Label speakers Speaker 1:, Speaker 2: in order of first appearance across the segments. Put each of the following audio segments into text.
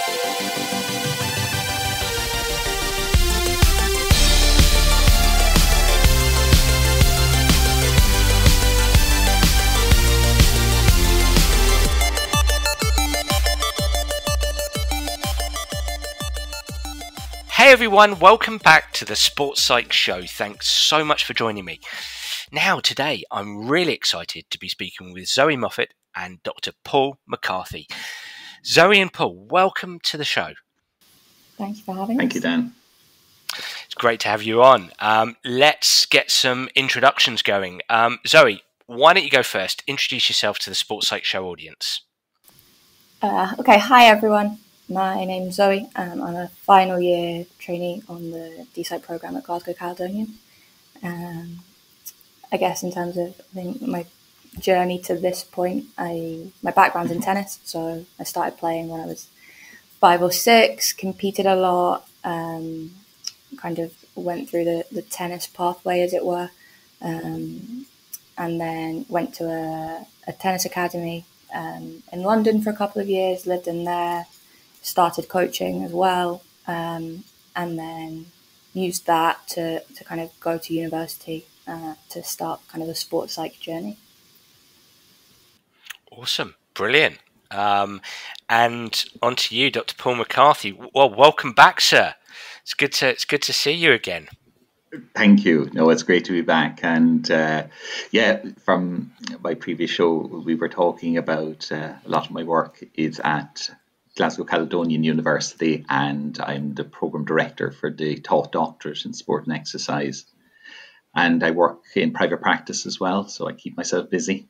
Speaker 1: Hey everyone, welcome back to the Sports Psych Show. Thanks so much for joining me. Now today I'm really excited to be speaking with Zoe Moffat and Dr Paul McCarthy. Zoe and Paul, welcome to the show.
Speaker 2: Thank you for having us.
Speaker 3: Thank you, Dan.
Speaker 1: It's great to have you on. Let's get some introductions going. Zoe, why don't you go first? Introduce yourself to the Sports Psych Show audience.
Speaker 2: Okay, hi everyone. My name's Zoe. I'm a final year trainee on the DPsych program at Glasgow Caledonian. I guess in terms of my journey to this point, my background's in tennis, so I started playing when I was 5 or 6, competed a lot, kind of went through the tennis pathway, as it were, and then went to a tennis academy in London for a couple of years, lived in there, started coaching as well, and then used that to kind of go to university to start kind of a sports psych journey.
Speaker 1: Awesome, brilliant. And on to you, Dr. Paul McCarthy. Well, welcome back, sir. It's good to see you again.
Speaker 3: Thank you. No, it's great to be back. And from my previous show, we were talking about a lot of my work is at Glasgow Caledonian University, and I'm the program director for the Taught Doctorate in Sport and Exercise. And I work in private practice as well, so I keep myself busy.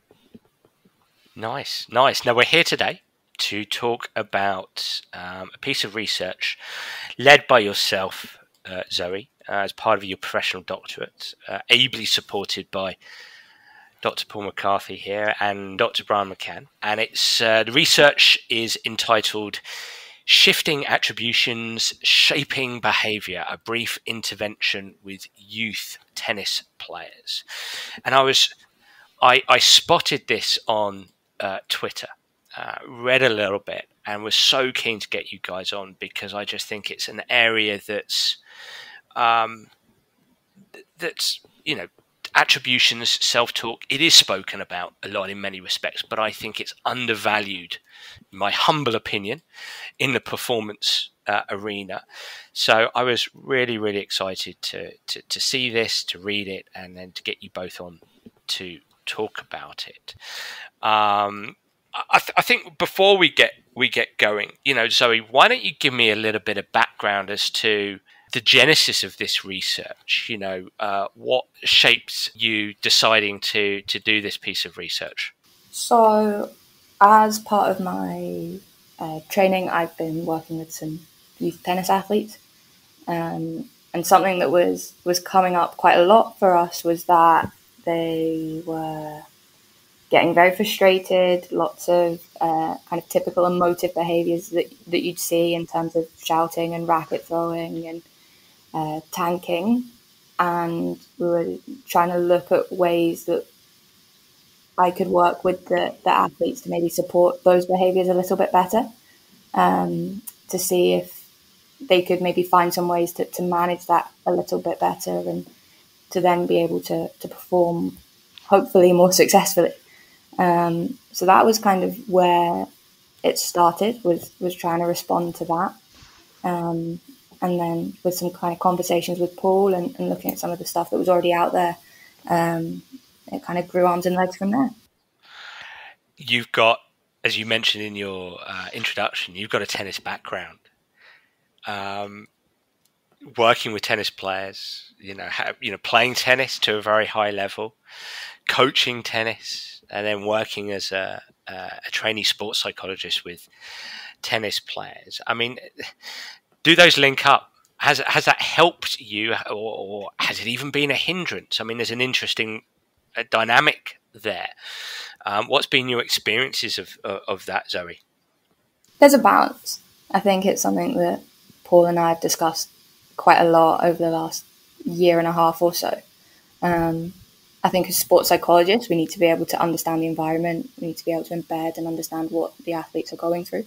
Speaker 1: Nice. Now we're here today to talk about a piece of research led by yourself, Zoe, as part of your professional doctorate, ably supported by Dr. Paul McCarthy here and Dr. Bryan McCann. And it's the research is entitled Shifting Attributions, Shaping Behaviour, a Brief Intervention with Youth Tennis Players. And I spotted this on Twitter, read a little bit, and was so keen to get you guys on because I just think it's an area that's attributions, self-talk, it is spoken about a lot in many respects, but I think it's undervalued, in my humble opinion, in the performance arena. So I was really, really excited to see this, to read it, and then to get you both on to talk about it. I think before we get going, Zoe, why don't you give me a little bit of background as to the genesis of this research? What shapes you deciding to do this piece of research?
Speaker 2: So, as part of my training, I've been working with some youth tennis athletes, and something that was coming up quite a lot for us was that they were getting very frustrated, lots of kind of typical emotive behaviours that you'd see in terms of shouting and racket throwing and tanking, and we were trying to look at ways that I could work with the athletes to maybe support those behaviours a little bit better, to see if they could maybe find some ways to manage that a little bit better and to then be able to perform hopefully more successfully. So that was kind of where it started, was trying to respond to that. And then with some kind of conversations with Paul and looking at some of the stuff that was already out there, it kind of grew arms and legs from there.
Speaker 1: You've got, as you mentioned in your introduction, you've got a tennis background. Working with tennis players, playing tennis to a very high level, coaching tennis, and then working as a trainee sports psychologist with tennis players. I mean, do those link up? Has that helped you, or has it even been a hindrance? I mean, there's an interesting dynamic there. What's been your experiences of that, Zoe?
Speaker 2: There's a balance. I think it's something that Paul and I have discussed quite a lot over the last year and a half or so. I think as sports psychologists, we need to be able to understand the environment. We need to be able to embed and understand what the athletes are going through.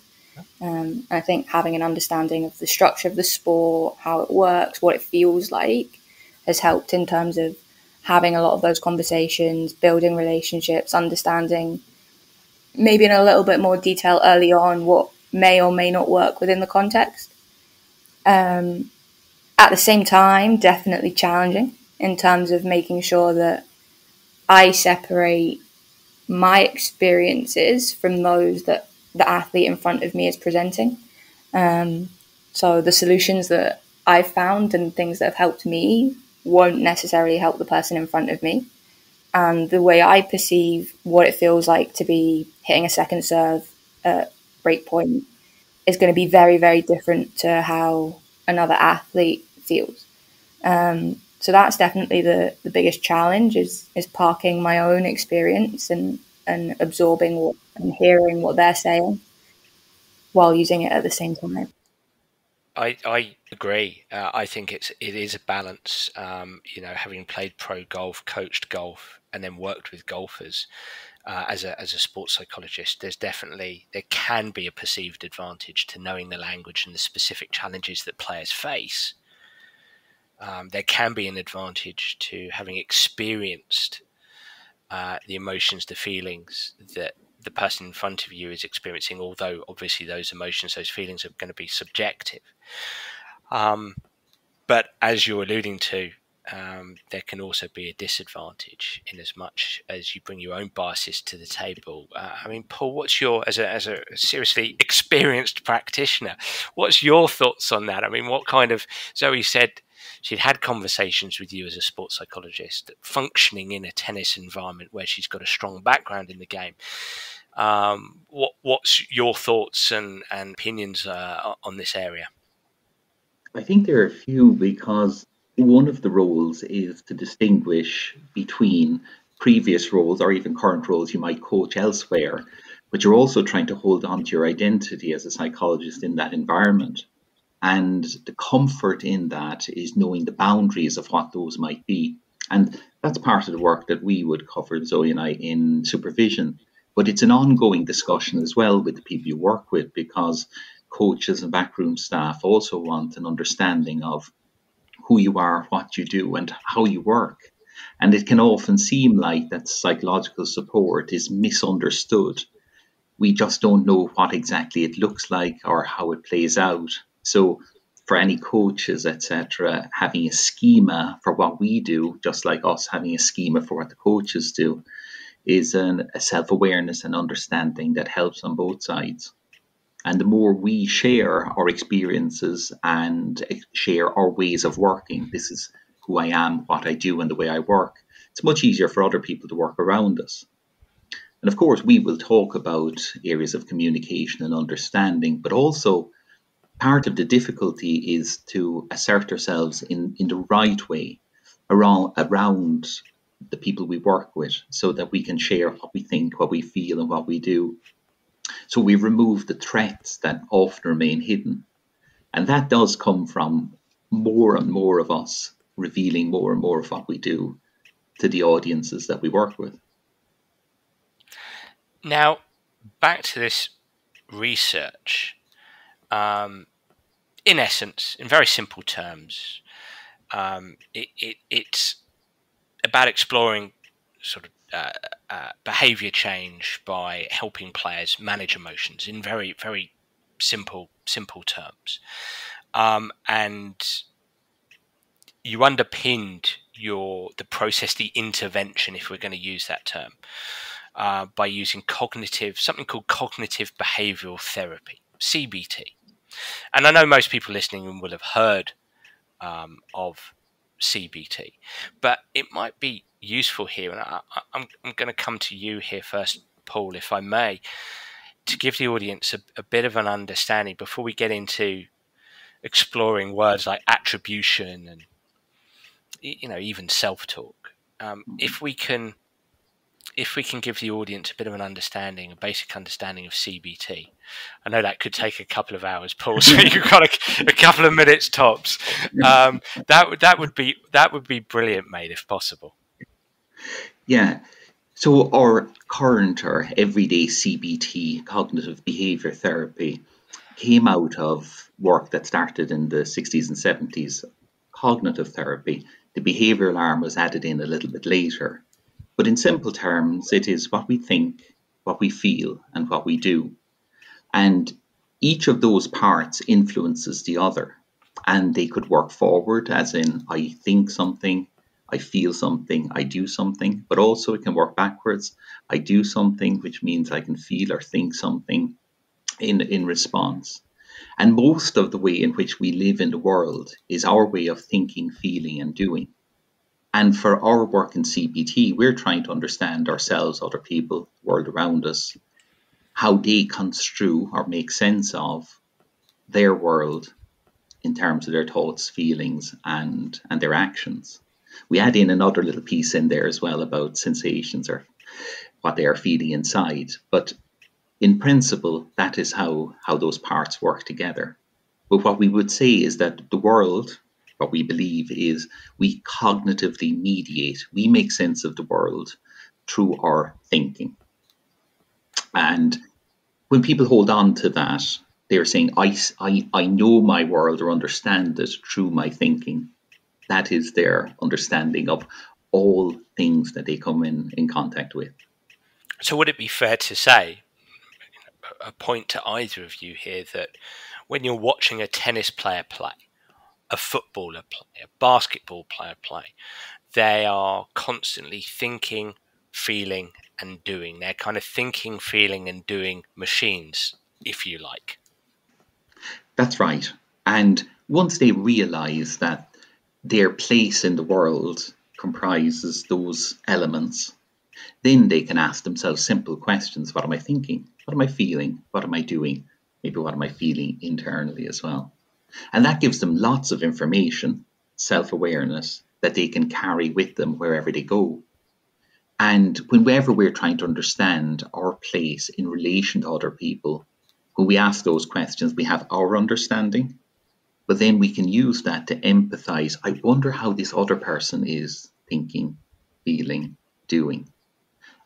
Speaker 2: I think having an understanding of the structure of the sport, how it works, what it feels like, has helped in terms of having a lot of those conversations, building relationships, understanding maybe in a little bit more detail early on what may or may not work within the context. At the same time, definitely challenging in terms of making sure that I separate my experiences from those that the athlete in front of me is presenting. So the solutions that I've found and things that have helped me won't necessarily help the person in front of me. And the way I perceive what it feels like to be hitting a second serve at break point is going to be very, very different to how another athlete feels. So that's definitely the biggest challenge is parking my own experience and absorbing and hearing what they're saying while using it at the same time.
Speaker 1: I agree. I think it is a balance. Having played pro golf, coached golf, and then worked with golfers as a sports psychologist, there can be a perceived advantage to knowing the language and the specific challenges that players face. There can be an advantage to having experienced the emotions, the feelings that the person in front of you is experiencing, although obviously those emotions, those feelings are going to be subjective. But as you're alluding to, there can also be a disadvantage in as much as you bring your own biases to the table. Paul, what's as a seriously experienced practitioner, what's your thoughts on that? Zoe said she'd had conversations with you as a sports psychologist, functioning in a tennis environment where she's got a strong background in the game. What's your thoughts and opinions on this area?
Speaker 3: I think there are a few, because one of the roles is to distinguish between previous roles or even current roles you might coach elsewhere, but you're also trying to hold on to your identity as a psychologist in that environment. And the comfort in that is knowing the boundaries of what those might be. And that's part of the work that we would cover, Zoe and I, in supervision. But it's an ongoing discussion as well with the people you work with, because coaches and backroom staff also want an understanding of who you are, what you do, and how you work. And it can often seem like that psychological support is misunderstood. We just don't know what exactly it looks like or how it plays out. So for any coaches, etc., having a schema for what we do, just like us having a schema for what the coaches do, is a self-awareness and understanding that helps on both sides. And the more we share our experiences and share our ways of working, this is who I am, what I do, and the way I work, it's much easier for other people to work around us. And of course, we will talk about areas of communication and understanding, but also part of the difficulty is to assert ourselves in the right way around the people we work with, so that we can share what we think, what we feel, and what we do. So we remove the threats that often remain hidden. And that does come from more and more of us revealing more and more of what we do to the audiences that we work with.
Speaker 1: Now, back to this research. In essence, in very simple terms, it's about exploring sort of behaviour change by helping players manage emotions in very, very simple terms. And you underpinned the process, the intervention, if we're going to use that term, by using something called cognitive behavioural therapy, CBT. And I know most people listening will have heard of CBT, but it might be useful here, and I'm going to come to you here first, Paul, if I may, to give the audience a bit of an understanding before we get into exploring words like attribution and even self-talk. If we can give the audience a bit of an understanding, a basic understanding of CBT. I know that could take a couple of hours, Paul, so you've got a couple of minutes tops. That would be brilliant, mate, if possible.
Speaker 3: Yeah. So our current or everyday CBT, cognitive behavior therapy, came out of work that started in the 60s and 70s, cognitive therapy. The behavioural arm was added in a little bit later. But in simple terms, it is what we think, what we feel, and what we do. And each of those parts influences the other. And they could work forward, as in, I think something, I feel something, I do something. But also it can work backwards. I do something, which means I can feel or think something in response. And most of the way in which we live in the world is our way of thinking, feeling, and doing. And for our work in CBT, we're trying to understand ourselves, other people, the world around us, how they construe or make sense of their world in terms of their thoughts, feelings, and their actions. We add in another little piece in there as well about sensations or what they are feeling inside. But in principle, that is how those parts work together. But what we would say is that the world, what we believe is we cognitively mediate, we make sense of the world through our thinking. And when people hold on to that, they're saying, I know my world or understand it through my thinking. That is their understanding of all things that they come in contact with.
Speaker 1: So would it be fair to say, a point to either of you here, that when you're watching a tennis player play, a footballer play, a basketball player play, they are constantly thinking, feeling, and doing? They're kind of thinking, feeling, and doing machines, if you like.
Speaker 3: That's right. And once they realize that their place in the world comprises those elements, then they can ask themselves simple questions. What am I thinking? What am I feeling? What am I doing? Maybe what am I feeling internally as well? And that gives them lots of information, self-awareness, that they can carry with them wherever they go. And whenever we're trying to understand our place in relation to other people, when we ask those questions, we have our understanding, but then we can use that to empathize. I wonder how this other person is thinking, feeling, doing.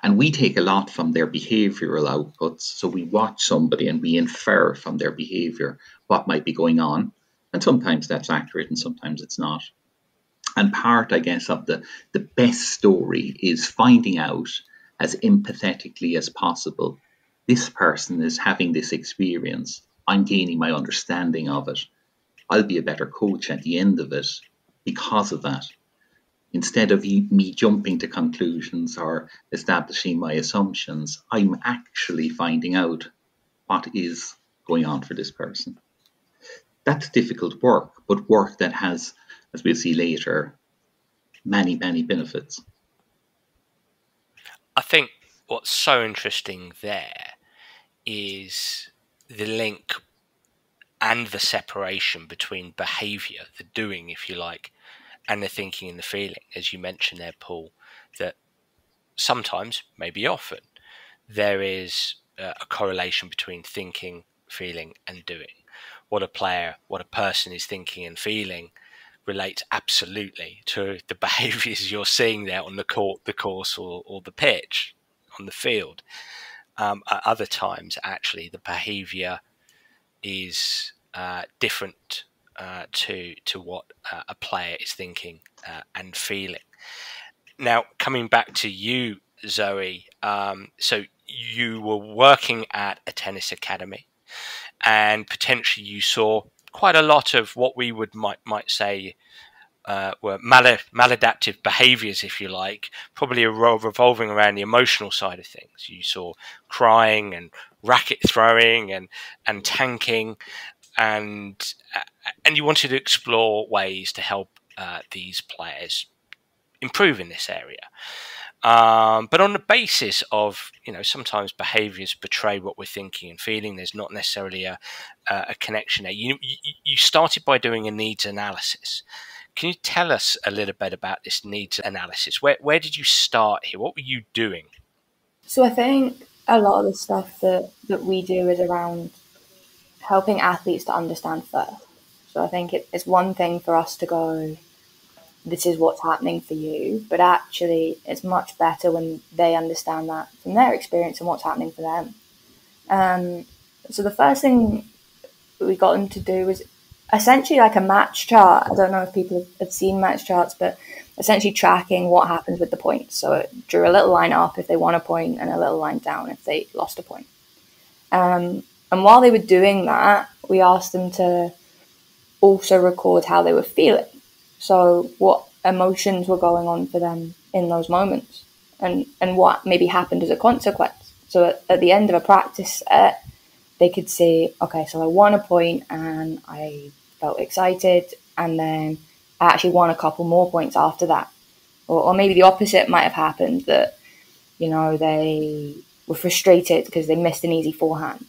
Speaker 3: And we take a lot from their behavioral outputs. So we watch somebody and we infer from their behavior what might be going on. And sometimes that's accurate and sometimes it's not. And part, I guess, of the best story is finding out as empathetically as possible, this person is having this experience. I'm gaining my understanding of it. I'll be a better coach at the end of it because of that. Instead of me jumping to conclusions or establishing my assumptions, I'm actually finding out what is going on for this person. That's difficult work, but work that has, as we'll see later, many, many benefits.
Speaker 1: I think what's so interesting there is the link and the separation between behaviour, the doing, if you like, and the thinking and the feeling. As you mentioned there, Paul, that sometimes, maybe often, there is a correlation between thinking, feeling, and doing. What a person is thinking and feeling relates absolutely to the behaviours you're seeing there on the court, the course, or the pitch, on the field. At other times, actually, the behaviour is different to what a player is thinking and feeling. Now, coming back to you, Zoe, so you were working at a tennis academy, and potentially you saw quite a lot of what we might say were maladaptive behaviours, if you like, probably revolving around the emotional side of things. You saw crying and racket throwing and tanking, and you wanted to explore ways to help these players improve in this area. But on the basis of, sometimes behaviours betray what we're thinking and feeling. There's not necessarily a connection there. You started by doing a needs analysis. Can you tell us a little bit about this needs analysis? Where did you start here? What were you doing?
Speaker 2: So I think a lot of the stuff that we do is around helping athletes to understand first. So I think it's one thing for us to go, this is what's happening for you, but actually it's much better when they understand that from their experience and what's happening for them. So the first thing we got them to do was essentially like a match chart. I don't know if people have seen match charts, but essentially tracking what happens with the points. So it drew a little line up if they won a point and a little line down if they lost a point. And while they were doing that, we asked them to also record how they were feeling. So what emotions were going on for them in those moments, and what maybe happened as a consequence. So at the end of a practice set, they could say, okay, so I won a point and I felt excited, and then I actually won a couple more points after that. Or maybe the opposite might have happened, that, you know, they were frustrated because they missed an easy forehand.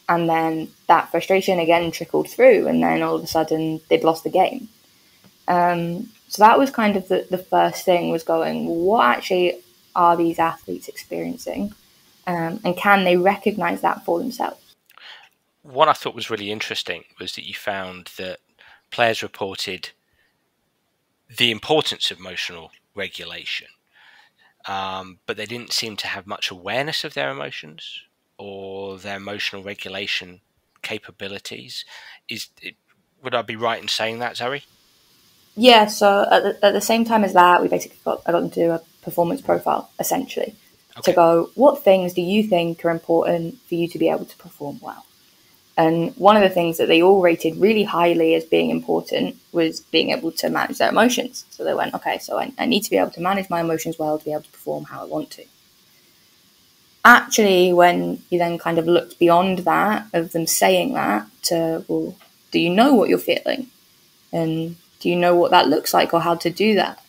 Speaker 2: And then that frustration again trickled through, and then all of a sudden they'd lost the game. So that was kind of the first thing, was going, what actually are these athletes experiencing? And can they recognize that for themselves?
Speaker 1: What I thought was really interesting was that you found that players reported the importance of emotional regulation, but they didn't seem to have much awareness of their emotions or their emotional regulation capabilities. Would I be right in saying that, Zoe?
Speaker 2: Yeah, so at the same time as that, I got them to do a performance profile, essentially, to go, what things do you think are important for you to be able to perform well? And one of the things that they all rated really highly as being important was being able to manage their emotions. So they went, okay, so I need to be able to manage my emotions well to be able to perform how I want to. Actually, when you then kind of looked beyond that, of them saying that, to, well, do you know what you're feeling? And do you know what that looks like or how to do that?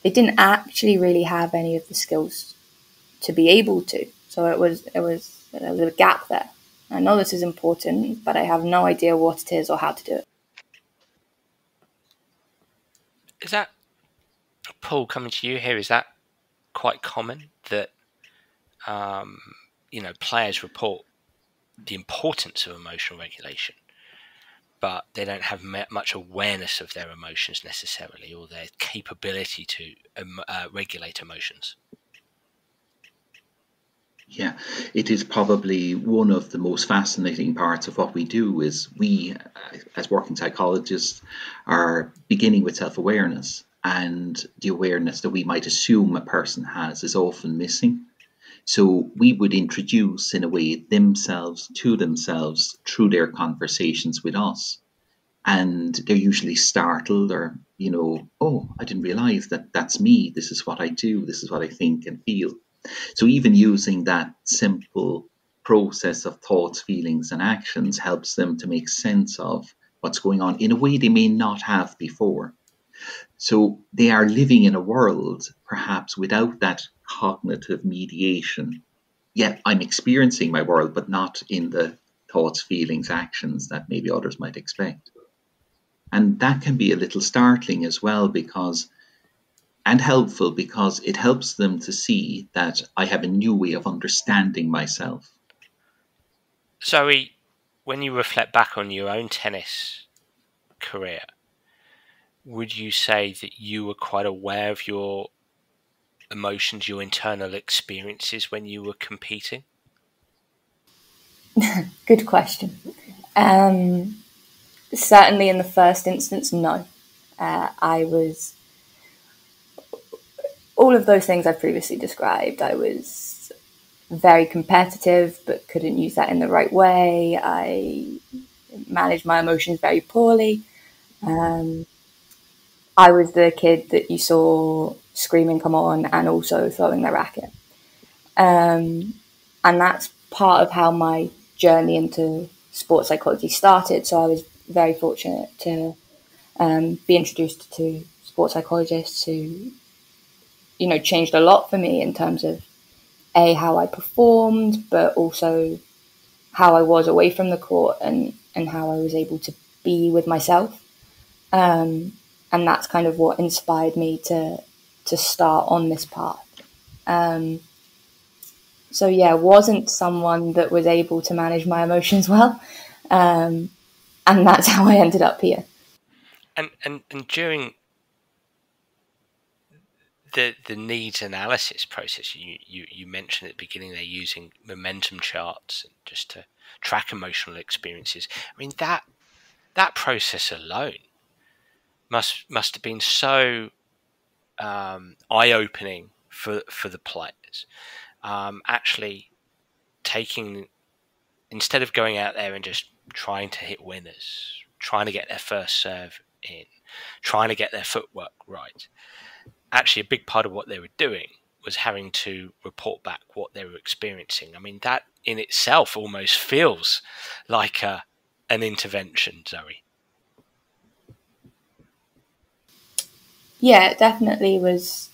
Speaker 2: They didn't actually really have any of the skills to be able to. So there was a gap there. I know this is important, but I have no idea what it is or how to do it.
Speaker 1: Is that, Paul, coming to you here, is that quite common that players report the importance of emotional regulation, but they don't have much awareness of their emotions necessarily, or their capability to regulate emotions?
Speaker 3: Yeah, it is probably one of the most fascinating parts of what we do. Is we, as working psychologists, are beginning with self-awareness, and the awareness that we might assume a person has is often missing. So we would introduce, in a way, themselves to themselves through their conversations with us. And they're usually startled, or, oh, I didn't realize that that's me. This is what I do. This is what I think and feel. So even using that simple process of thoughts, feelings, and actions helps them to make sense of what's going on in a way they may not have before. So they are living in a world perhaps without that cognitive mediation. Yet I'm experiencing my world, but not in the thoughts, feelings, actions that maybe others might expect. And that can be a little startling as well, and helpful, because it helps them to see that I have a new way of understanding myself.
Speaker 1: Zoe, when you reflect back on your own tennis career, would you say that you were quite aware of your emotions, your internal experiences when you were competing?
Speaker 2: Good question. Certainly in the first instance, no. I was all of those things I've previously described. I was very competitive, but couldn't use that in the right way. I managed my emotions very poorly. I was the kid that you saw screaming, come on, and also throwing their racket. And that's part of how my journey into sports psychology started. So I was very fortunate to be introduced to sports psychologists who, changed a lot for me in terms of how I performed, but also how I was away from the court, and how I was able to be with myself. And that's kind of what inspired me to start on this path. So yeah, wasn't someone that was able to manage my emotions well, and that's how I ended up here.
Speaker 1: And during the needs analysis process, you mentioned at the beginning they're using momentum charts just to track emotional experiences. I mean, that process alone must have been so eye-opening for the players. Actually taking, instead of going out there and just trying to hit winners, trying to get their first serve in, trying to get their footwork right, actually a big part of what they were doing was having to report back what they were experiencing. I mean, that in itself almost feels like an intervention, Zoe.
Speaker 2: Yeah, it definitely was,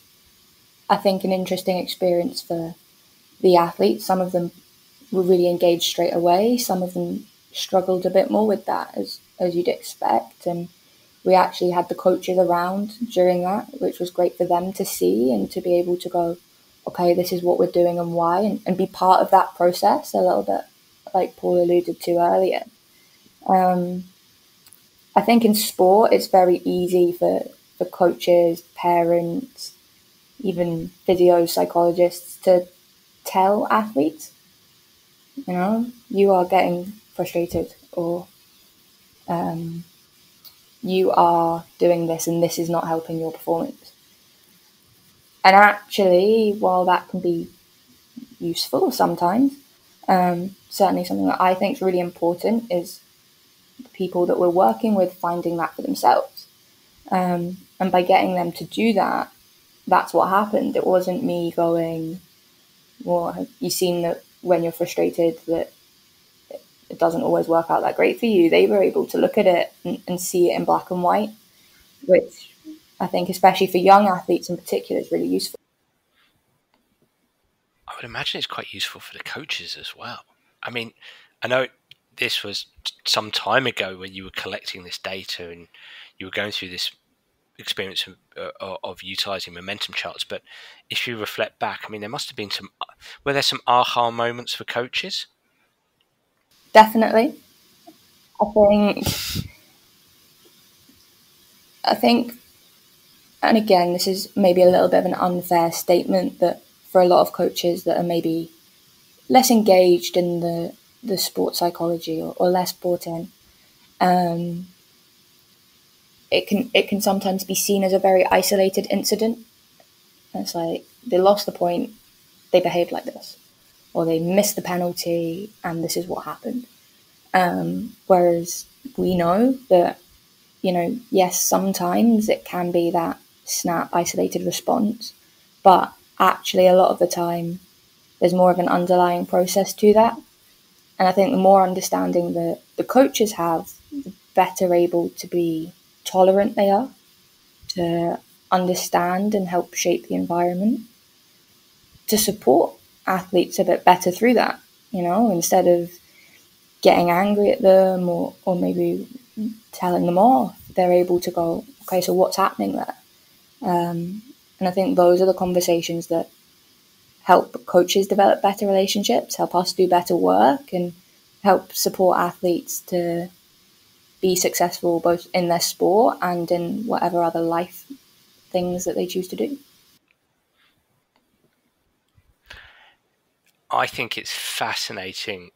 Speaker 2: I think, an interesting experience for the athletes. Some of them were really engaged straight away. Some of them struggled a bit more with that, as you'd expect. And we actually had the coaches around during that, which was great for them to see and to be able to go, okay, this is what we're doing and why, and be part of that process a little bit, like Paul alluded to earlier. I think in sport, it's very easy for coaches, parents, even physio psychologists to tell athletes, you are getting frustrated, or you are doing this and this is not helping your performance. And actually, while that can be useful sometimes, certainly something that I think is really important is the people that we're working with finding that for themselves. And by getting them to do that, that's what happened. It wasn't me going, well, you've seen that when you're frustrated that it doesn't always work out that great for you. They were able to look at it and see it in black and white, which I think, especially for young athletes in particular, is really useful.
Speaker 1: I would imagine it's quite useful for the coaches as well. I mean, I know this was some time ago when you were collecting this data and you were going through this experience of utilizing momentum charts, but if you reflect back, I mean, there must have been were there some aha moments for coaches?
Speaker 2: Definitely. I think, and again, this is maybe a little bit of an unfair statement, that for a lot of coaches that are maybe less engaged in the sport psychology or less bought in, it can sometimes be seen as a very isolated incident. It's like they lost the point, they behaved like this, or they missed the penalty, and this is what happened. Whereas we know that, yes, sometimes it can be that snap, isolated response, but actually a lot of the time there's more of an underlying process to that. And I think the more understanding that the coaches have, the better able to be tolerant they are, to understand and help shape the environment, to support athletes a bit better through that, instead of getting angry at them or maybe telling them off, they're able to go, okay, so what's happening there? And I think those are the conversations that help coaches develop better relationships, help us do better work, and help support athletes to be successful both in their sport and in whatever other life things that they choose to do.
Speaker 1: I think it's fascinating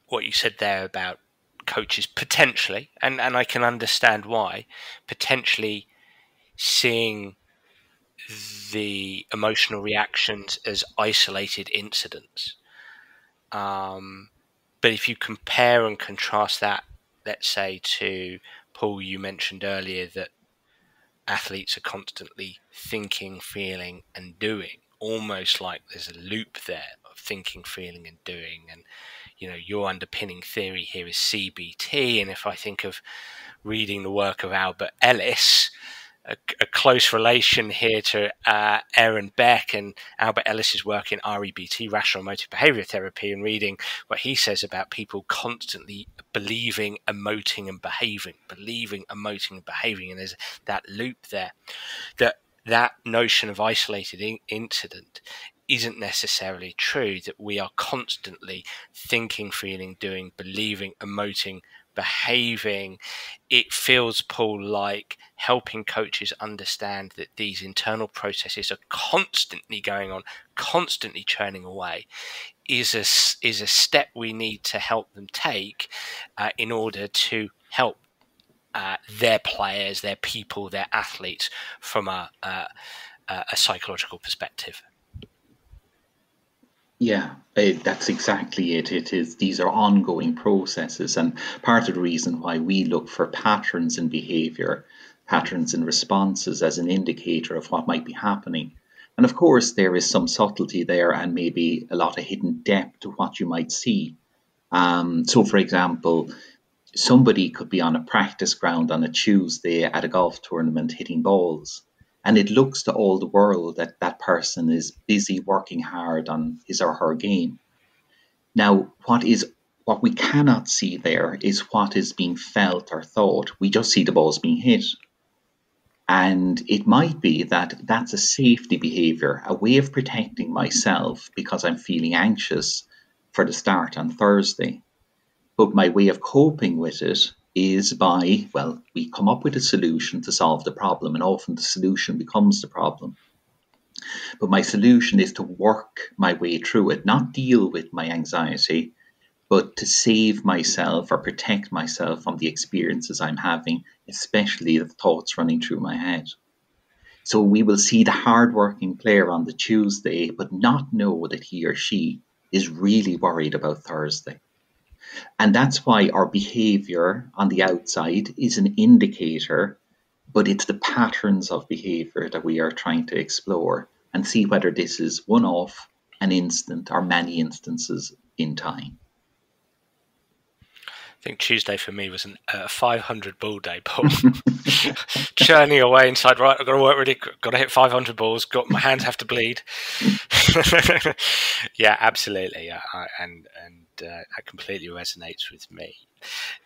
Speaker 1: what you said there about coaches potentially, and I can understand why, potentially seeing the emotional reactions as isolated incidents. But if you compare and contrast that, let's say, to Paul, you mentioned earlier that athletes are constantly thinking, feeling, and doing, almost like there's a loop there of thinking, feeling, and doing. And, your underpinning theory here is CBT. And if I think of reading the work of Albert Ellis, a close relation here to Aaron Beck and Albert Ellis's work in REBT, Rational Emotive Behaviour Therapy, and reading what he says about people constantly believing, emoting, and behaving, and there's that loop there. That notion of isolated incident isn't necessarily true, that we are constantly thinking, feeling, doing, believing, emoting, behaving. It feels, Paul, like helping coaches understand that these internal processes are constantly going on, constantly churning away, is a step we need to help them take in order to help their players, their people, their athletes from a psychological perspective.
Speaker 3: Yeah, that's exactly it. These are ongoing processes, and part of the reason why we look for patterns in behaviour, patterns in responses as an indicator of what might be happening. And of course, there is some subtlety there and maybe a lot of hidden depth to what you might see. So, for example, somebody could be on a practice ground on a Tuesday at a golf tournament hitting balls, and it looks to all the world that that person is busy working hard on his or her game. Now, what we cannot see there is what is being felt or thought. We just see the balls being hit. And it might be that that's a safety behavior, a way of protecting myself because I'm feeling anxious for the start on Thursday. But my way of coping with it is by, well, we come up with a solution to solve the problem, and often the solution becomes the problem. But my solution is to work my way through it, not deal with my anxiety, but to save myself or protect myself from the experiences I'm having, especially the thoughts running through my head. So we will see the hardworking player on the Tuesday, but not know that he or she is really worried about Thursday. And that's why our behavior on the outside is an indicator, but it's the patterns of behavior that we are trying to explore and see whether this is one-off, an instant, or many instances in time.
Speaker 1: I think Tuesday for me was a 500 ball day, Paul. Churning away inside, right, I've got to work really, got to hit 500 balls, my hands have to bleed. Yeah, absolutely. And that completely resonates with me.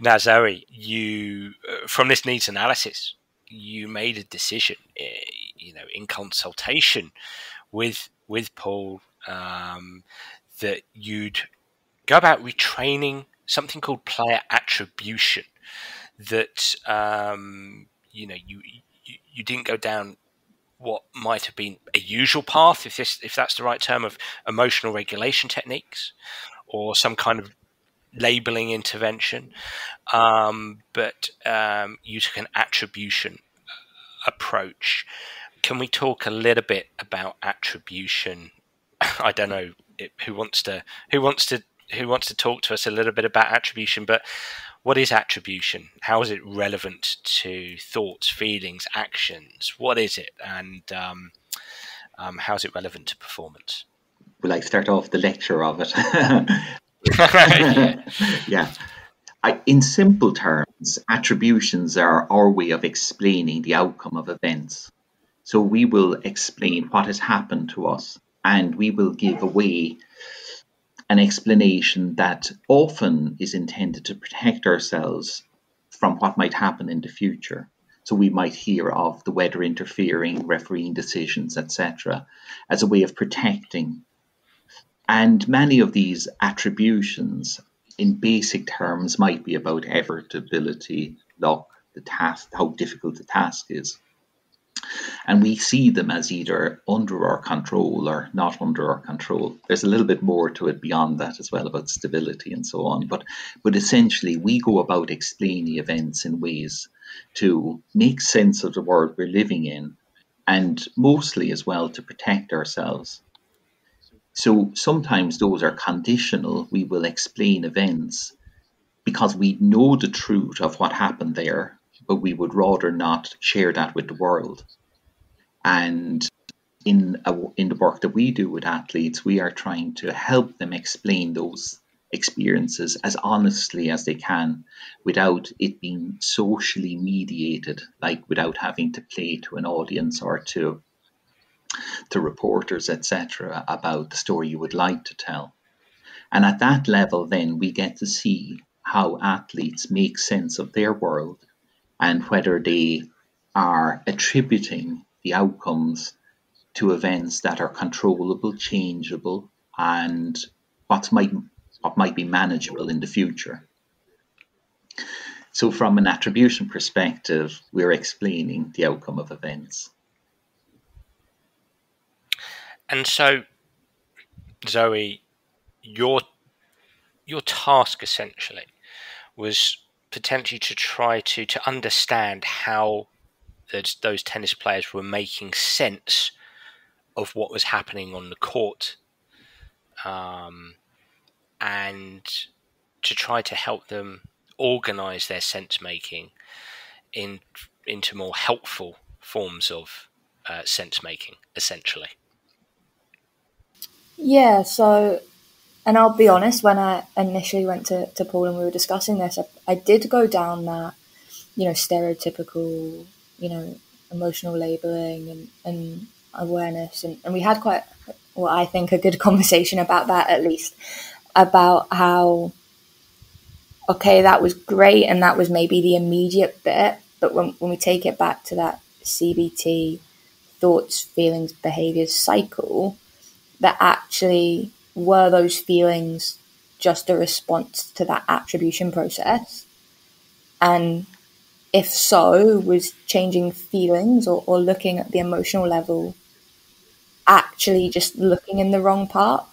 Speaker 1: Now, Zoe, you, from this needs analysis, you made a decision, in consultation with Paul, that you'd go about retraining something called player attribution. That you didn't go down what might have been a usual path, if that's the right term, of emotional regulation techniques or some kind of labeling intervention, but you took an attribution approach. Can we talk a little bit about attribution? I don't know who wants to talk to us a little bit about attribution, but what is attribution? How is it relevant to thoughts, feelings, actions? What is it, and how is it relevant to performance?
Speaker 3: Will I start off the lecture of it? Yeah. In simple terms, attributions are our way of explaining the outcome of events. So we will explain what has happened to us, and we will give away an explanation that often is intended to protect ourselves from what might happen in the future. So we might hear of the weather interfering, refereeing decisions, etc., as a way of protecting. And many of these attributions, in basic terms, might be about effort, ability, luck, the task, how difficult the task is. And we see them as either under our control or not under our control. There's a little bit more to it beyond that as well, about stability and so on. But essentially, we go about explaining events in ways to make sense of the world we're living in, and mostly as well to protect ourselves. So sometimes those are conditional. We will explain events because we know the truth of what happened there, but we would rather not share that with the world. And in the work that we do with athletes, we are trying to help them explain those experiences as honestly as they can, without it being socially mediated, like without having to play to an audience or to reporters, etc., about the story you would like to tell. And at that level, then we get to see how athletes make sense of their world and whether they are attributing the outcomes to events that are controllable, changeable, and what might be manageable in the future. So from an attribution perspective, we're explaining the outcome of events.
Speaker 1: And so, Zoe, your task essentially was potentially to try to understand how those tennis players were making sense of what was happening on the court, and to try to help them organize their sense making into more helpful forms of sense making, essentially.
Speaker 2: Yeah, so, and I'll be honest, when I initially went to Paul and we were discussing this, I did go down that, stereotypical, emotional labeling and awareness. And we had quite, well, I think a good conversation about that, at least, about how, okay, that was great. And that was maybe the immediate bit. But when we take it back to that CBT, thoughts, feelings, behaviors cycle, that actually were those feelings just a response to that attribution process? And if so, was changing feelings or looking at the emotional level actually just looking in the wrong part?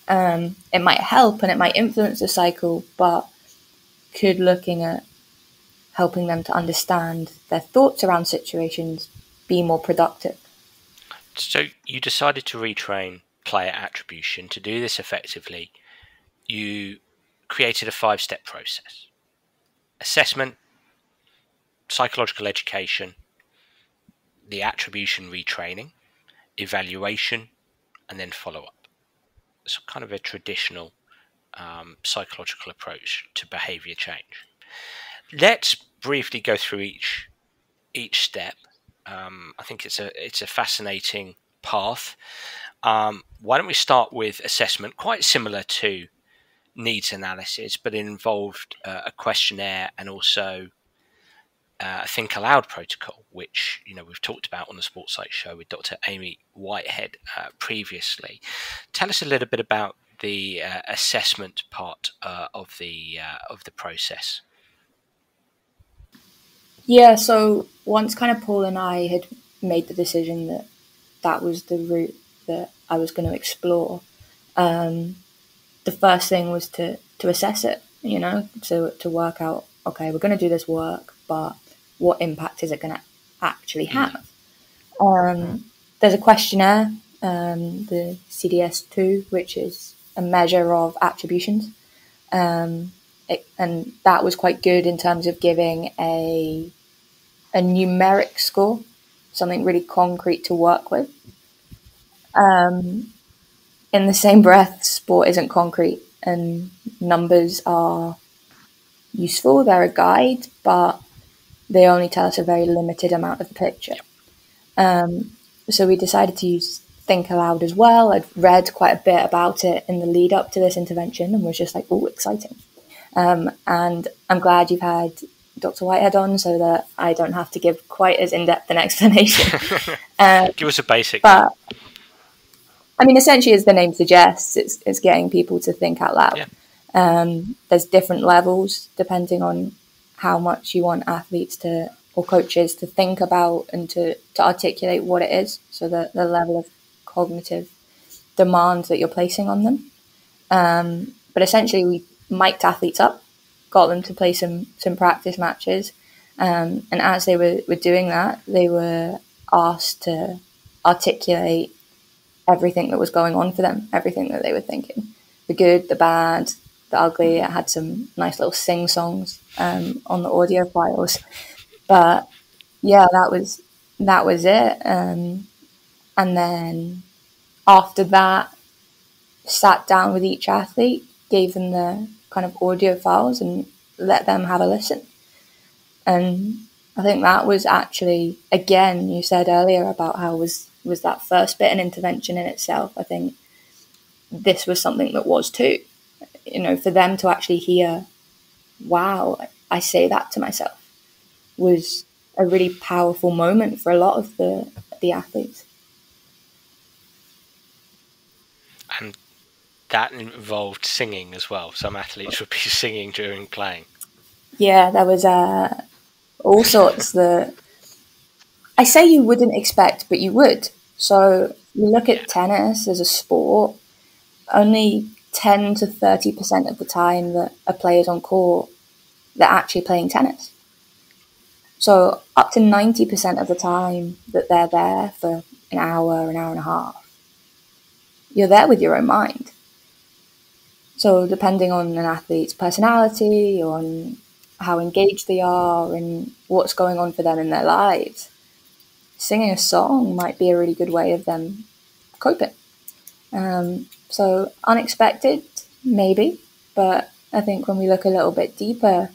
Speaker 2: It might help and it might influence the cycle, but could looking at helping them to understand their thoughts around situations be more productive?
Speaker 1: So you decided to retrain player attribution. To do this effectively, you created a 5-step process: assessment, psychological education, the attribution retraining, evaluation, and then follow-up. It's kind of a traditional psychological approach to behavior change. Let's briefly go through each step. I think it's a fascinating path. Why don't we start with assessment? Quite similar to needs analysis, but it involved a questionnaire and also a Think Aloud protocol, which we've talked about on the Sports Psych show with Dr. Amy Whitehead previously. Tell us a little bit about the assessment part of the process.
Speaker 2: Yeah, so once kind of Paul and I had made the decision that was the route that I was going to explore, the first thing was to assess it, to work out, okay, we're going to do this work, but what impact is it going to actually have? There's a questionnaire, the CDS2, which is a measure of attributions. And that was quite good in terms of giving a numeric score, something really concrete to work with. In the same breath, sport isn't concrete, and numbers are useful. They're a guide, but they only tell us a very limited amount of the picture. So we decided to use Think Aloud as well. I'd read quite a bit about it in the lead up to this intervention and was just like, oh, exciting. And I'm glad you've had Dr. Whitehead on so that I don't have to give quite as in-depth an explanation.
Speaker 1: Give us a basic.
Speaker 2: But I mean, essentially, as the name suggests, it's getting people to think out loud. Yeah. There's different levels depending on how much you want athletes or coaches to think about and to articulate what it is. So the level of cognitive demand that you're placing on them. But essentially, we mic'd athletes up, got them to play some practice matches. And as they were doing that, they were asked to articulate everything that was going on for them, everything that they were thinking, the good, the bad, the ugly. I had some nice little sing songs on the audio files, but yeah, that was it. And then after that, sat down with each athlete, gave them the kind of audio files and let them have a listen. And I think that was actually, again, you said earlier about how was that first bit an intervention in itself. I think this was something that was too, for them to actually hear, wow, I say that to myself, was a really powerful moment for a lot of the athletes.
Speaker 1: And that involved singing as well. Some athletes would be singing during playing.
Speaker 2: Yeah, there was all sorts that I say you wouldn't expect, but you would. So you look at tennis as a sport, only 10 to 30% of the time that a player's on court, they're actually playing tennis. So up to 90% of the time that they're there for an hour and a half, you're there with your own mind. So depending on an athlete's personality, on how engaged they are and what's going on for them in their lives, singing a song might be a really good way of them coping. So unexpected, maybe, but I think when we look a little bit deeper,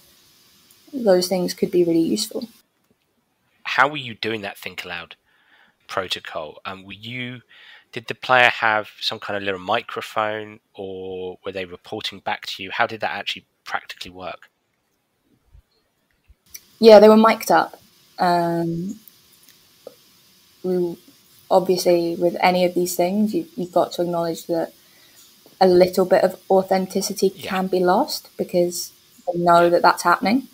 Speaker 2: those things could be really useful.
Speaker 1: How were you doing that Think Aloud protocol? Did the player have some kind of little microphone, or were they reporting back to you? How did that actually practically work?
Speaker 2: Yeah, they were mic'd up. Obviously, with any of these things, you've got to acknowledge that a little bit of authenticity can be lost because they know that that's happening.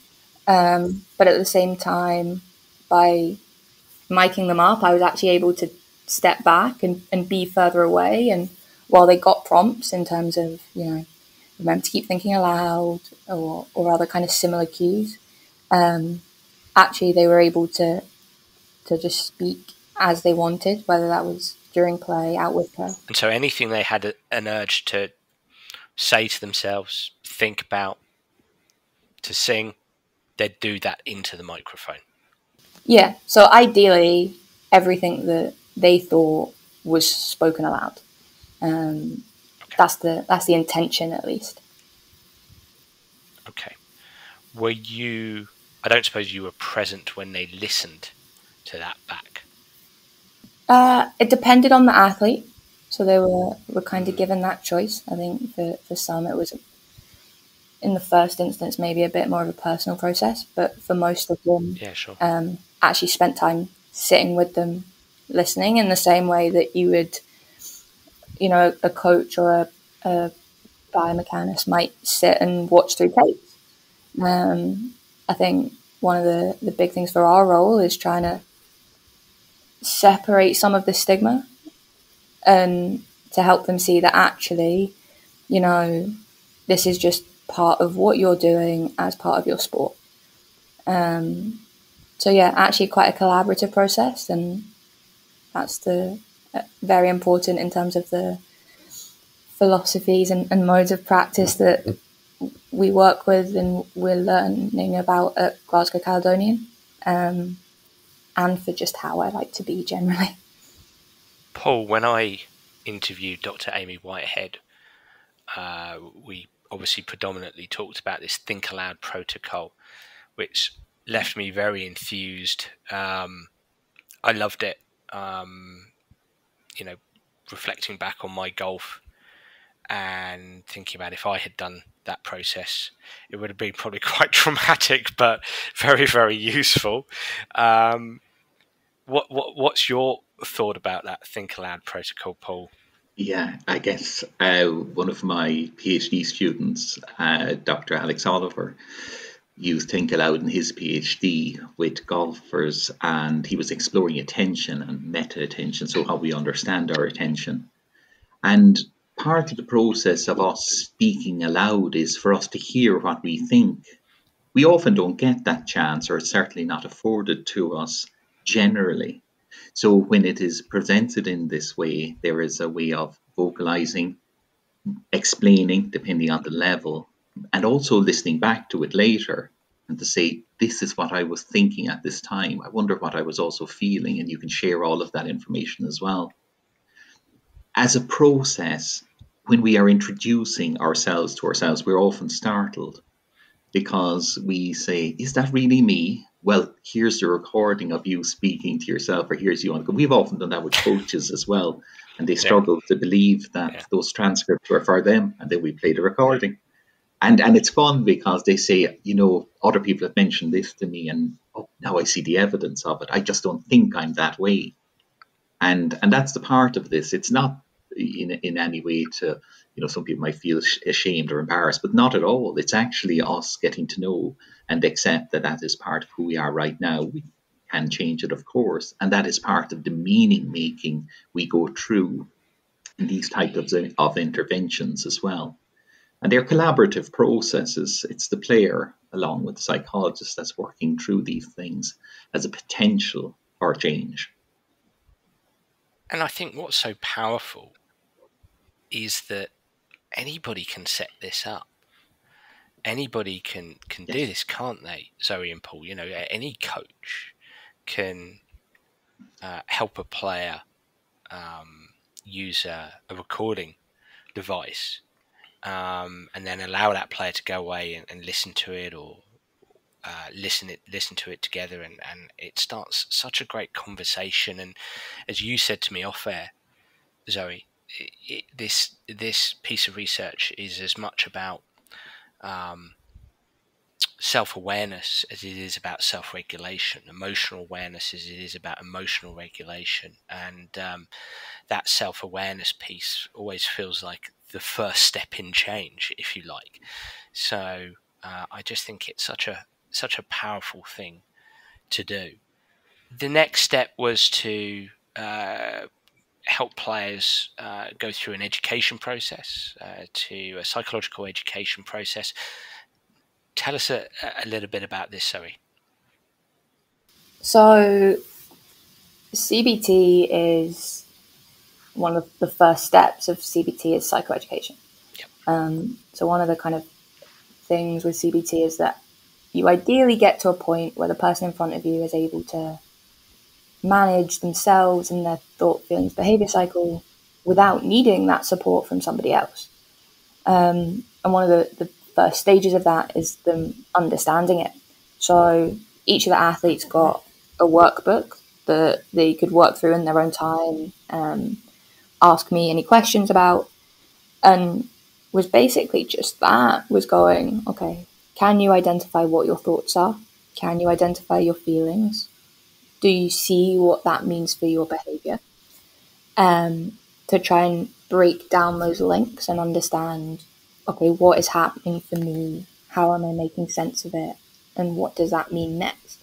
Speaker 2: But at the same time, by miking them up, I was actually able to step back and be further away. And while they got prompts in terms of, remember to keep thinking aloud or other kind of similar cues, actually they were able to just speak as they wanted, whether that was during play, out with play.
Speaker 1: And so anything they had an urge to say to themselves, think about, to sing, they'd do that into the microphone.
Speaker 2: Yeah, so ideally, everything that they thought was spoken aloud. Okay. That's the intention, at least.
Speaker 1: Okay. I don't suppose you were present when they listened to that back?
Speaker 2: It depended on the athlete. So they were kind of given that choice. I think for some it was, in the first instance, maybe a bit more of a personal process. But for most of them, actually spent time sitting with them, listening in the same way that you would, a coach or a biomechanist might sit and watch through tapes. I think one of the big things for our role is trying to separate some of the stigma and to help them see that actually, this is just part of what you're doing as part of your sport. So yeah, actually quite a collaborative process, and that's very important in terms of the philosophies and modes of practice that we work with and we're learning about at Glasgow Caledonian, and for just how I like to be generally.
Speaker 1: Paul, when I interviewed Dr. Amy Whitehead, we obviously predominantly talked about this Think Aloud protocol, which left me very enthused. I loved it. Reflecting back on my golf and thinking about if I had done that process, it would have been probably quite traumatic, but very, very useful. What's your thought about that Think Aloud protocol, Paul?
Speaker 3: Yeah, I guess one of my PhD students, Dr. Alex Oliver, used Think Aloud in his PhD with golfers, and he was exploring attention and meta-attention, so how we understand our attention. And part of the process of us speaking aloud is for us to hear what we think. We often don't get that chance, or it's certainly not afforded to us generally. So when it is presented in this way, there is a way of vocalizing, explaining, depending on the level, and also listening back to it later and to say, this is what I was thinking at this time. I wonder what I was also feeling. And you can share all of that information as well. As a process, when we are introducing ourselves to ourselves, we're often startled because we say, is that really me? Well, here's the recording of you speaking to yourself, or here's you on. We've often done that with coaches as well, and they struggle to believe that those transcripts were for them, and then we play the recording. And it's fun because they say, other people have mentioned this to me, and now I see the evidence of it. I just don't think I'm that way. And that's the part of this. It's not in any way to, some people might feel ashamed or embarrassed, but not at all. It's actually us getting to know and accept that that is part of who we are right now. We can change it, of course, and that is part of the meaning making we go through in these types of interventions as well. And they're collaborative processes. It's the player, along with the psychologist, that's working through these things as a potential for change.
Speaker 1: And I think what's so powerful is that anybody can set this up. Anybody can
Speaker 3: Yes.
Speaker 1: do this, can't they, Zoe and Paul? You know, any coach can help a player use a recording device and then allow that player to go away and listen to it, or listen to it together, and it starts such a great conversation. And as you said to me off air, Zoe, this piece of research is as much about self-awareness as it is about self-regulation, emotional awareness as it is about emotional regulation. And that self-awareness piece always feels like the first step in change, if you like. So I just think it's such a powerful thing to do. The next step was to help players go through an education process, to a psychological education process. Tell us a little bit about this, Zoe.
Speaker 2: So CBT is one of the first steps of CBT is psychoeducation.
Speaker 1: Yep.
Speaker 2: So one of the kind of things with CBT is that you ideally get to a point where the person in front of you is able to manage themselves and their thought, feelings, behavior cycle without needing that support from somebody else. And one of the first stages of that is them understanding it. So each of the athletes got a workbook that they could work through in their own time, ask me any questions about, and was basically just that, was going, okay, can you identify what your thoughts are? Can you identify your feelings? Do you see what that means for your behavior? To try and break down those links and understand, okay, what is happening for me? How am I making sense of it? And what does that mean next?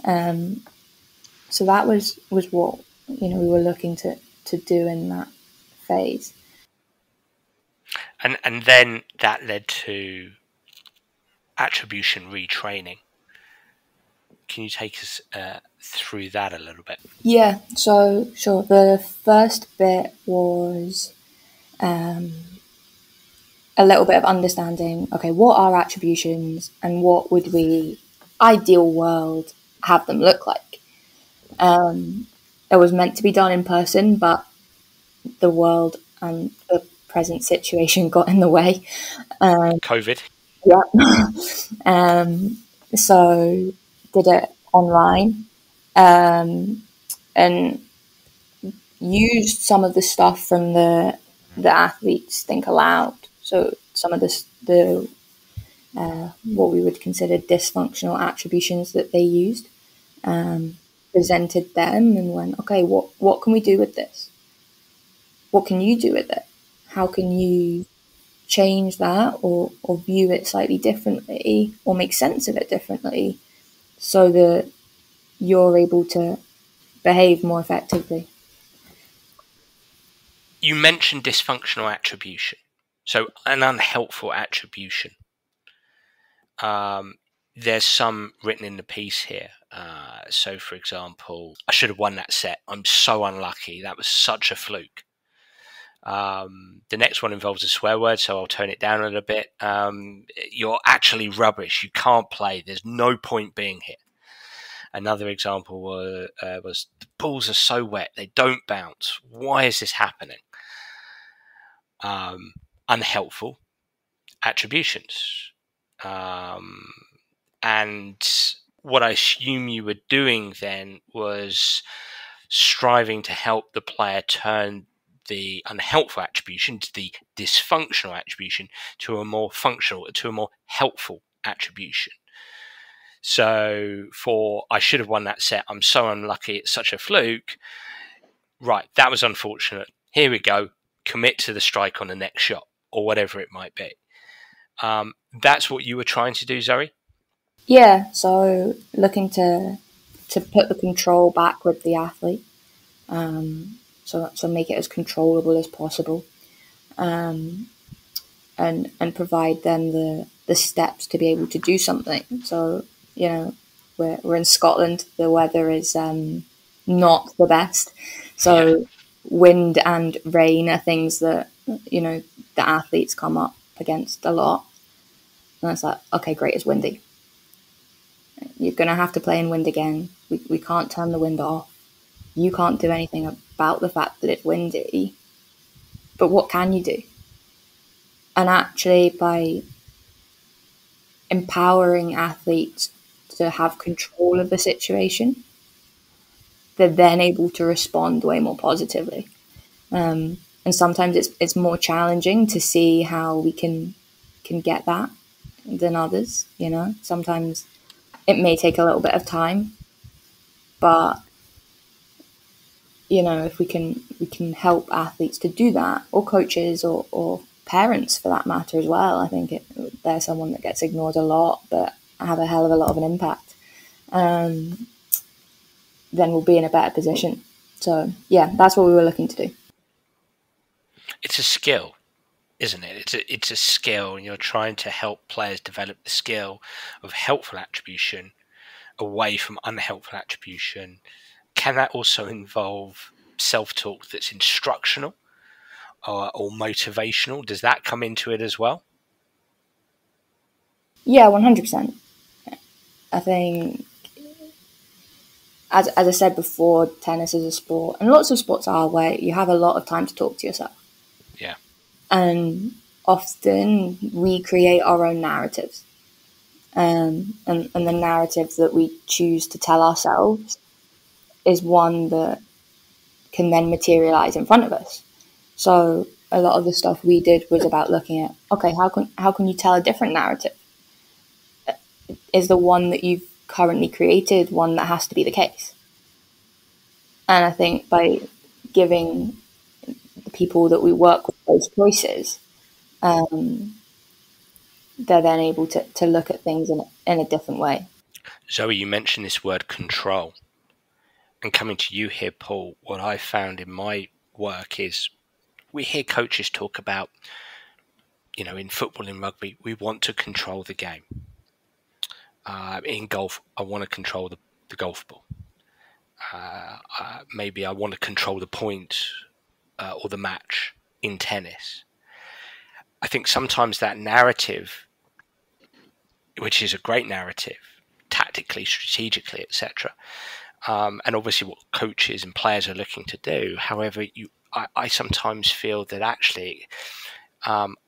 Speaker 2: So that was what, we were looking to do in that phase.
Speaker 1: And then that led to attribution-retraining. Can you take us through that a little bit?
Speaker 2: Yeah, so sure. The first bit was a little bit of understanding, okay, what are attributions and what would we, ideal world, have them look like? It was meant to be done in person, but the world and the present situation got in the way.
Speaker 1: COVID.
Speaker 2: Yeah. So did it online, and used some of the stuff from the athletes Think Aloud. So some of the what we would consider dysfunctional attributions that they used, presented them and went, okay, what can we do with this? What can you do with it? How can you change that or view it slightly differently or make sense of it differently so that you're able to behave more effectively?
Speaker 1: You mentioned dysfunctional attribution, so an unhelpful attribution. There's some written in the piece here. So, for example, I should have won that set. I'm so unlucky. That was such a fluke. The next one involves a swear word, so I'll tone it down a little bit. You're actually rubbish. You can't play. There's no point being here. Another example was the balls are so wet. They don't bounce. Why is this happening? Unhelpful attributions. And what I assume you were doing then was striving to help the player turn the unhelpful attribution, to the dysfunctional attribution, to a more functional, to a more helpful attribution. So for I should have won that set, I'm so unlucky, it's such a fluke. Right, that was unfortunate. Here we go. Commit to the strike on the next shot, or whatever it might be. That's what you were trying to do, Zoe?
Speaker 2: Yeah, so looking to put the control back with the athlete. So make it as controllable as possible, and provide them the steps to be able to do something. So, you know, we're in Scotland. The weather is not the best. So wind and rain are things that, you know, the athletes come up against a lot. And it's like, okay, great, it's windy. You're going to have to play in wind again. We can't turn the wind off. You can't do anything about the fact that it's windy. But what can you do? And actually, by empowering athletes to have control of the situation, they're then able to respond way more positively. And sometimes it's more challenging to see how we can get that than others. You know, sometimes it may take a little bit of time, but you know, if we can help athletes to do that, or coaches, or parents for that matter as well. I think they're someone that gets ignored a lot, but have a hell of a lot of an impact. Then we'll be in a better position. So yeah, that's what we were looking to do.
Speaker 1: It's a skill, isn't it? It's a skill, and you're trying to help players develop the skill of helpful attribution away from unhelpful attribution. Can that also involve self-talk that's instructional or motivational? Does that come into it as well?
Speaker 2: Yeah, 100%. I think, as I said before, tennis is a sport, and lots of sports are, where you have a lot of time to talk to yourself.
Speaker 1: Yeah.
Speaker 2: And often we create our own narratives. And the narrative that we choose to tell ourselves is one that can then materialize in front of us. So a lot of the stuff we did was about looking at, okay, how can you tell a different narrative? Is the one that you've currently created one that has to be the case? And I think by giving the people that we work with those choices, they're then able to look at things in a different way.
Speaker 1: Zoe, you mentioned this word control. And coming to you here, Paul, what I found in my work is we hear coaches talk about, you know, in football, in rugby, we want to control the game. In golf, I want to control the golf ball. Maybe I want to control the point or the match in tennis. I think sometimes that narrative, which is a great narrative, tactically, strategically, etc., and obviously what coaches and players are looking to do. However, I sometimes feel that actually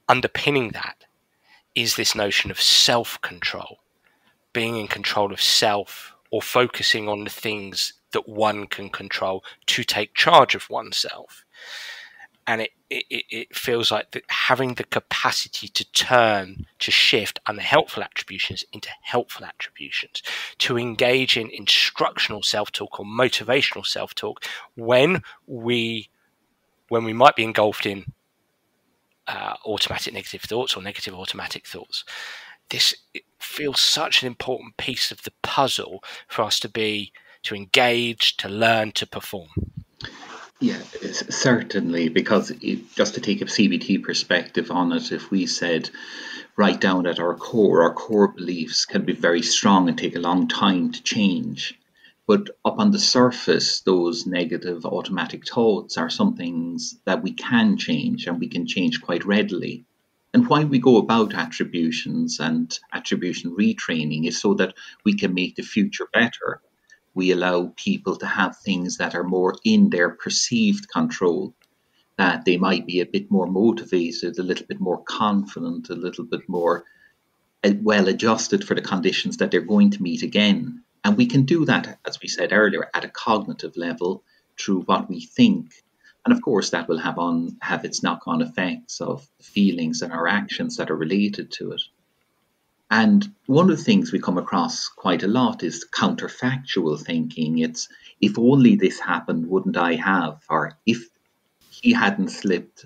Speaker 1: underpinning that is this notion of self-control, being in control of self, or focusing on the things that one can control to take charge of oneself. And it feels like that having the capacity to shift unhelpful attributions into helpful attributions, to engage in instructional self-talk or motivational self-talk when we might be engulfed in automatic negative thoughts or negative automatic thoughts. This feels such an important piece of the puzzle for us to engage, to learn, to perform.
Speaker 3: Yeah, certainly, because just to take a CBT perspective on it, if we said right down at our core beliefs can be very strong and take a long time to change. But up on the surface, those negative automatic thoughts are some things that we can change, and we can change quite readily. And why we go about attributions and attribution retraining is so that we can make the future better. We allow people to have things that are more in their perceived control, that they might be a bit more motivated, a little bit more confident, a little bit more well adjusted for the conditions that they're going to meet again. And we can do that, as we said earlier, at a cognitive level through what we think. And of course, that will have its knock-on effects of the feelings and our actions that are related to it. And one of the things we come across quite a lot is counterfactual thinking. It's, if only this happened, wouldn't I have? Or if he hadn't slipped,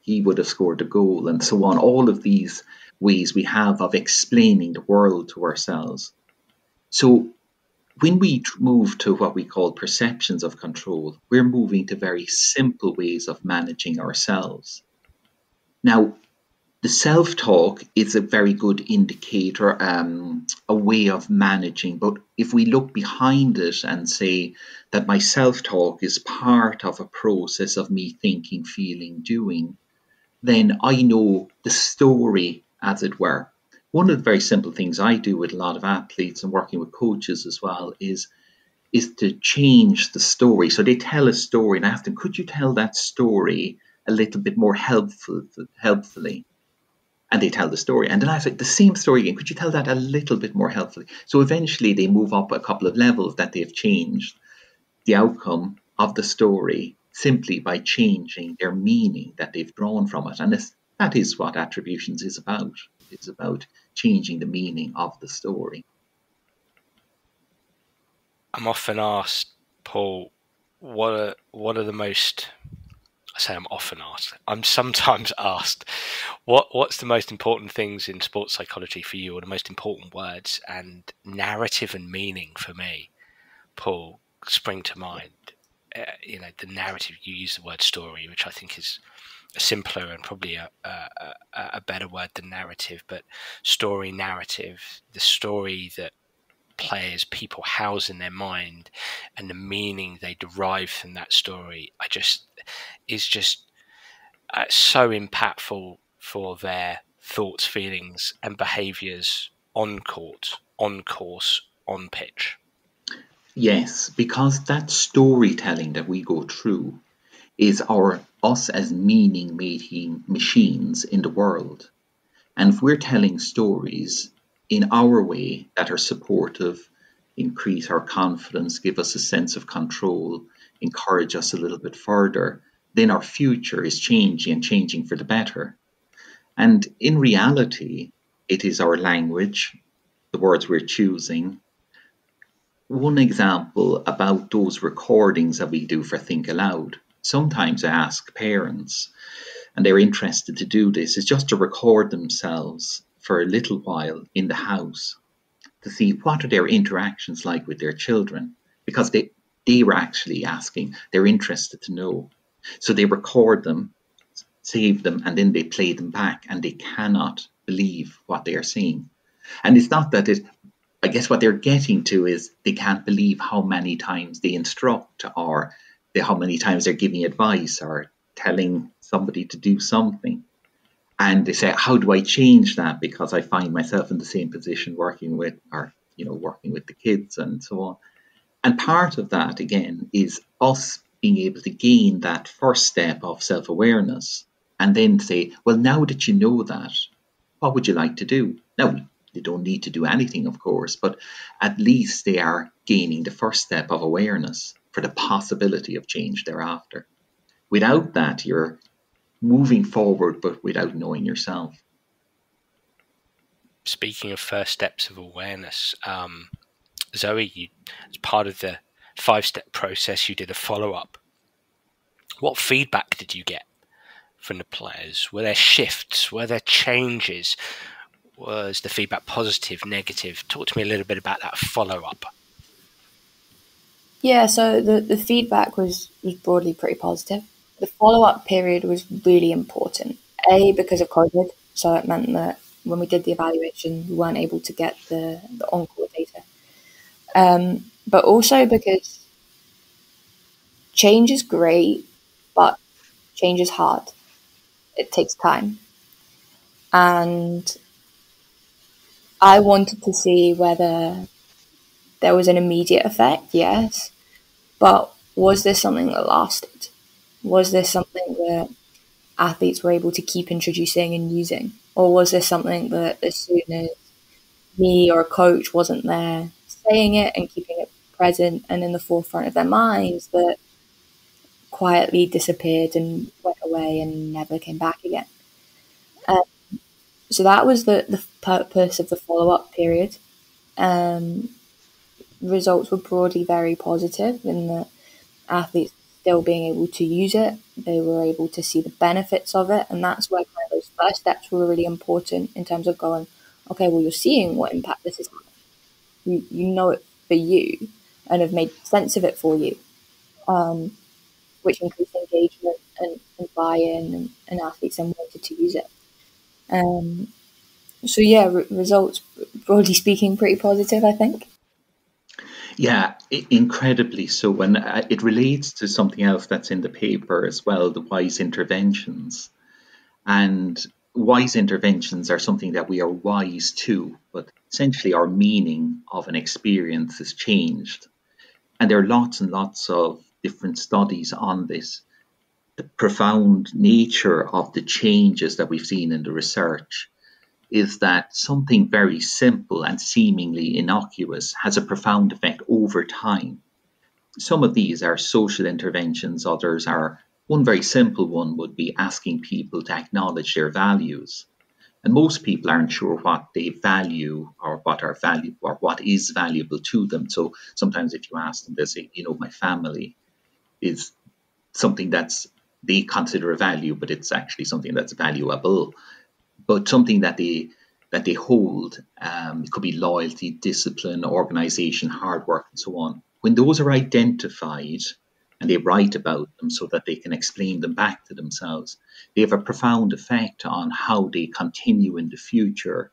Speaker 3: he would have scored a goal, and so on. All of these ways we have of explaining the world to ourselves. So when we move to what we call perceptions of control, we're moving to very simple ways of managing ourselves. Now, the self-talk is a very good indicator, a way of managing. But if we look behind it and say that my self-talk is part of a process of me thinking, feeling, doing, then I know the story, as it were. One of the very simple things I do with a lot of athletes and working with coaches as well is to change the story. So they tell a story and I ask them, could you tell that story a little bit more helpfully? And they tell the story. And then I say, the same story again, could you tell that a little bit more helpfully? So eventually they move up a couple of levels that they've changed the outcome of the story simply by changing their meaning that they've drawn from it. And that is what attributions is about. It's about changing the meaning of the story.
Speaker 1: I'm often asked, Paul, what are the most... I say I'm often asked. I'm sometimes asked, what's the most important things in sports psychology for you, or the most important words? And narrative and meaning for me, Paul, spring to mind. The narrative. You use the word story, which I think is a simpler and probably a better word than narrative. But story, narrative, the story that people house in their mind, and the meaning they derive from that story, is just so impactful for their thoughts, feelings, and behaviours on court, on course, on pitch.
Speaker 3: Yes, because that storytelling that we go through is us as meaning-making machines in the world. And if we're telling stories in our way that are supportive, increase our confidence, give us a sense of control, encourage us a little bit further, then our future is changing for the better. And in reality, it is our language, the words we're choosing. One example about those recordings that we do for Think Aloud. Sometimes I ask parents, and they're interested to do this, is just to record themselves for a little while in the house to see what are their interactions like with their children, because they were actually asking, they're interested to know. So they record them, save them, and then they play them back, and they cannot believe what they are seeing. And it's not that I guess what they're getting to is they can't believe how many times they instruct, or how many times they're giving advice or telling somebody to do something. And they say, how do I change that? Because I find myself in the same position working with the kids and so on. And part of that, again, is us being able to gain that first step of self-awareness and then say, well, now that you know that, what would you like to do? Now, they don't need to do anything, of course, but at least they are gaining the first step of awareness for the possibility of change thereafter. Without that, you're moving forward, but without knowing yourself.
Speaker 1: Speaking of first steps of awareness, Zoe, as part of the 5-step process, you did a follow-up. What feedback did you get from the players? Were there shifts? Were there changes? Was the feedback positive, negative? Talk to me a little bit about that follow-up.
Speaker 2: Yeah, so the feedback was broadly pretty positive. The follow-up period was really important. Because of COVID, so it meant that when we did the evaluation, we weren't able to get the on-court data. But also because change is great, but change is hard. It takes time. And I wanted to see whether there was an immediate effect, yes, but was this something that lasted? Was this something that athletes were able to keep introducing and using? Or was this something that as soon as me or a coach wasn't there saying it and keeping it present and in the forefront of their minds, that quietly disappeared and went away and never came back again? So that was the purpose of the follow-up period. Results were broadly very positive in that athletes still being able to use it. They were able to see the benefits of it. And that's where kind of those first steps were really important in terms of going, okay, well, you're seeing what impact this is having. You know it for you and have made sense of it for you, which increased engagement and buy-in, and athletes then wanted to use it. So yeah, results, broadly speaking, pretty positive, I think.
Speaker 3: Yeah, incredibly so. And it relates to something else that's in the paper as well, the wise interventions. And wise interventions are something that we are wise to, but essentially our meaning of an experience has changed. And there are lots and lots of different studies on this. The profound nature of the changes that we've seen in the research is that something very simple and seemingly innocuous has a profound effect over time. Some of these are social interventions, others are, one very simple one would be asking people to acknowledge their values. And most people aren't sure what they value or what are value or what is valuable to them. So sometimes if you ask them, they say, my family is something that's they consider a value, but it's actually something that's valuable. But something that they hold, it could be loyalty, discipline, organization, hard work, and so on. When those are identified and they write about them so that they can explain them back to themselves, they have a profound effect on how they continue in the future.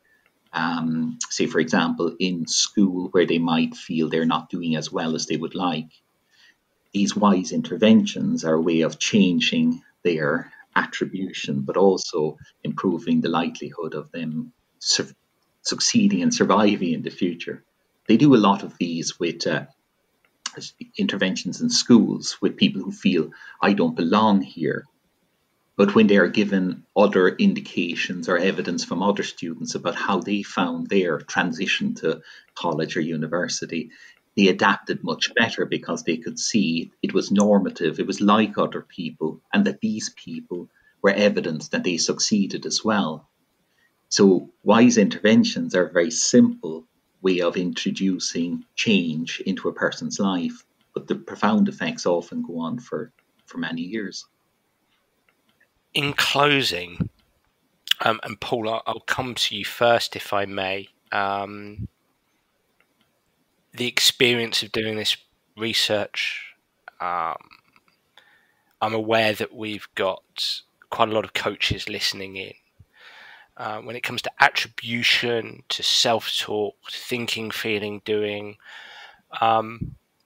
Speaker 3: Say, for example, in school where they might feel they're not doing as well as they would like. These wise interventions are a way of changing their attribution, but also improving the likelihood of them succeeding and surviving in the future. They do a lot of these with interventions in schools with people who feel, I don't belong here. But when they are given other indications or evidence from other students about how they found their transition to college or university, they adapted much better because they could see it was normative, it was like other people, and that these people were evidence that they succeeded as well. So wise interventions are a very simple way of introducing change into a person's life, but the profound effects often go on for many years.
Speaker 1: In closing, and Paul, I'll come to you first if I may. The experience of doing this research, I'm aware that we've got quite a lot of coaches listening in. When it comes to attribution, to self-talk, thinking, feeling, doing,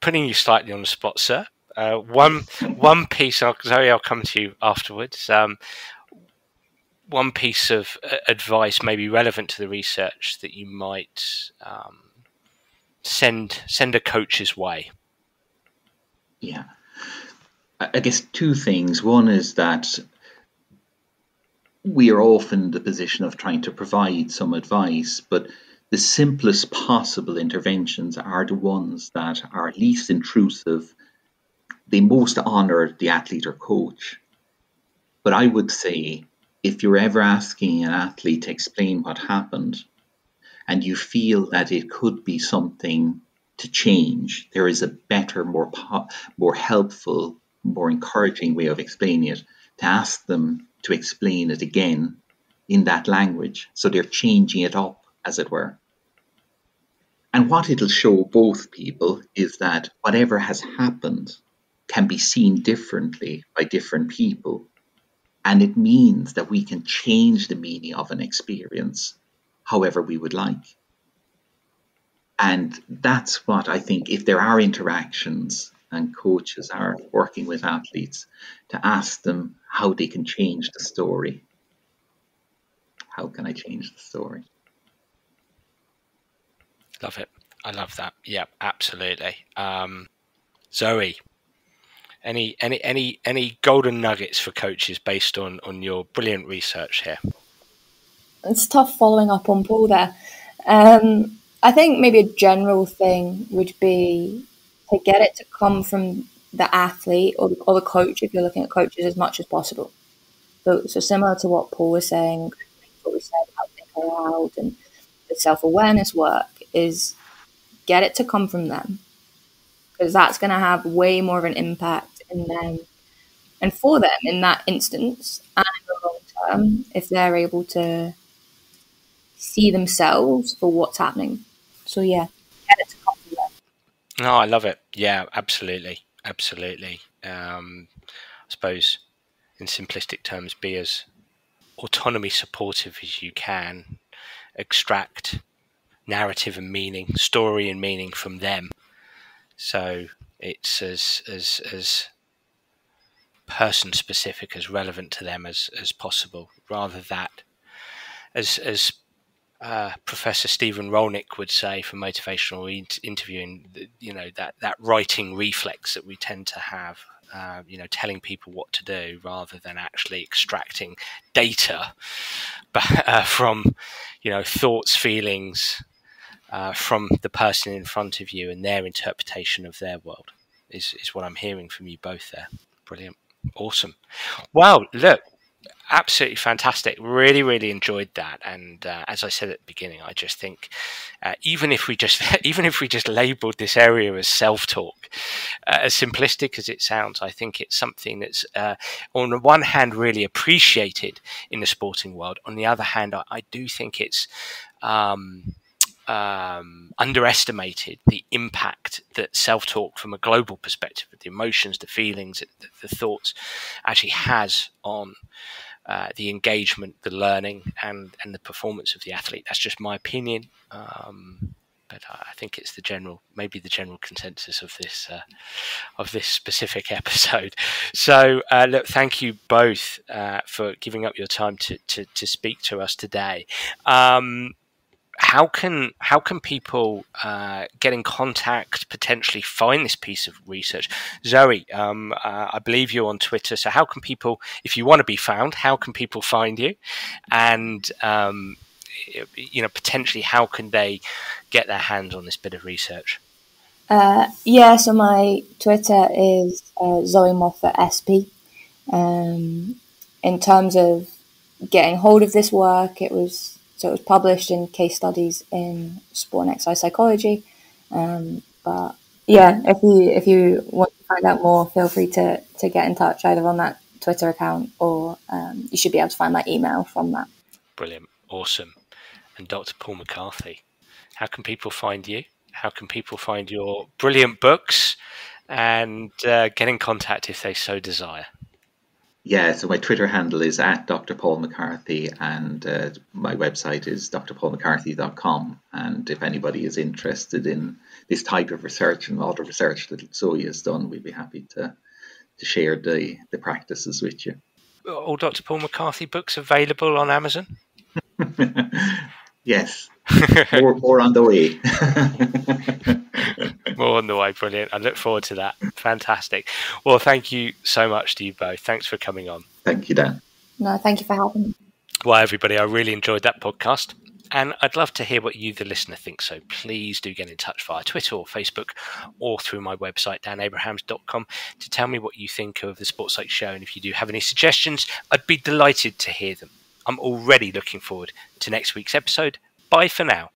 Speaker 1: putting you slightly on the spot, sir. One piece, Zoe, I'll come to you afterwards. One piece of advice maybe relevant to the research that you might send a coach's way.
Speaker 3: Yeah, I guess two things. One is that we are often in the position of trying to provide some advice, but the simplest possible interventions are the ones that are least intrusive. They most honor the athlete or coach. But I would say, if you're ever asking an athlete to explain what happened and you feel that it could be something to change, there is a better, more helpful, more encouraging way of explaining it, to ask them to explain it again in that language. So they're changing it up, as it were. And what it'll show both people is that whatever has happened can be seen differently by different people. And it means that we can change the meaning of an experience however we would like. And that's what I think, if there are interactions and coaches are working with athletes, to ask them how they can change the story. How can I change the story?
Speaker 1: Love it. I love that. Yeah, absolutely. Zoe, any golden nuggets for coaches based on your brilliant research here?
Speaker 2: It's tough following up on Paul there. I think maybe a general thing would be to get it to come from the athlete or the coach, if you're looking at coaches, as much as possible. So similar to what Paul was saying, what we said about Think Aloud and the self-awareness work, is get it to come from them, because that's going to have way more of an impact in them and for them in that instance, and in the long term, if they're able to see themselves for what's happening. So yeah, get it to come from them.
Speaker 1: No, I love it. Yeah, absolutely. Absolutely. I suppose in simplistic terms, be as autonomy supportive as you can, extract narrative and meaning, story and meaning from them. So it's as person specific, as relevant to them as possible, rather that as Professor Stephen Rolnick would say for motivational interviewing, that writing reflex that we tend to have, telling people what to do rather than actually extracting data from, thoughts, feelings from the person in front of you and their interpretation of their world is what I'm hearing from you both there. Brilliant. Awesome. Well, look, absolutely fantastic. Really, really enjoyed that. And as I said at the beginning, I just think even if we just labelled this area as self-talk, as simplistic as it sounds, I think it's something that's on the one hand really appreciated in the sporting world. On the other hand, I do think it's underestimated the impact that self-talk from a global perspective, the emotions, the feelings, the thoughts actually has on the engagement, the learning, and the performance of the athlete. That's just my opinion, but I think it's maybe the general consensus of this specific episode. So, look, thank you both for giving up your time to speak to us today. How can people get in contact, potentially find this piece of research? Zoe, I believe you're on Twitter. So how can people, if you want to be found, how can people find you? And, potentially how can they get their hands on this bit of research?
Speaker 2: So my Twitter is Zoe Moffat SP. In terms of getting hold of this work, it was published in Case Studies in Sport and Exercise Psychology. But yeah, if you want to find out more, feel free to get in touch either on that Twitter account or you should be able to find my email from that.
Speaker 1: Brilliant. Awesome. And Dr. Paul McCarthy, how can people find you? How can people find your brilliant books and get in contact if they so desire?
Speaker 3: Yeah, so my Twitter handle is at Dr. Paul McCarthy, and my website is drpaulmccarthy.com. And if anybody is interested in this type of research and all the research that Zoe has done, we'd be happy to share the practices with you.
Speaker 1: All Dr. Paul McCarthy books available on Amazon?
Speaker 3: Yes, more on the way.
Speaker 1: More on the way. Brilliant. I look forward to that. Fantastic. Well, thank you so much to you both. Thanks for coming on.
Speaker 3: Thank you, Dan.
Speaker 2: No, thank you for having me.
Speaker 1: Well, everybody, I really enjoyed that podcast. And I'd love to hear what you, the listener, think. So please do get in touch via Twitter or Facebook or through my website, danabrahams.com, to tell me what you think of the Sports Psych Show. And if you do have any suggestions, I'd be delighted to hear them. I'm already looking forward to next week's episode. Bye for now.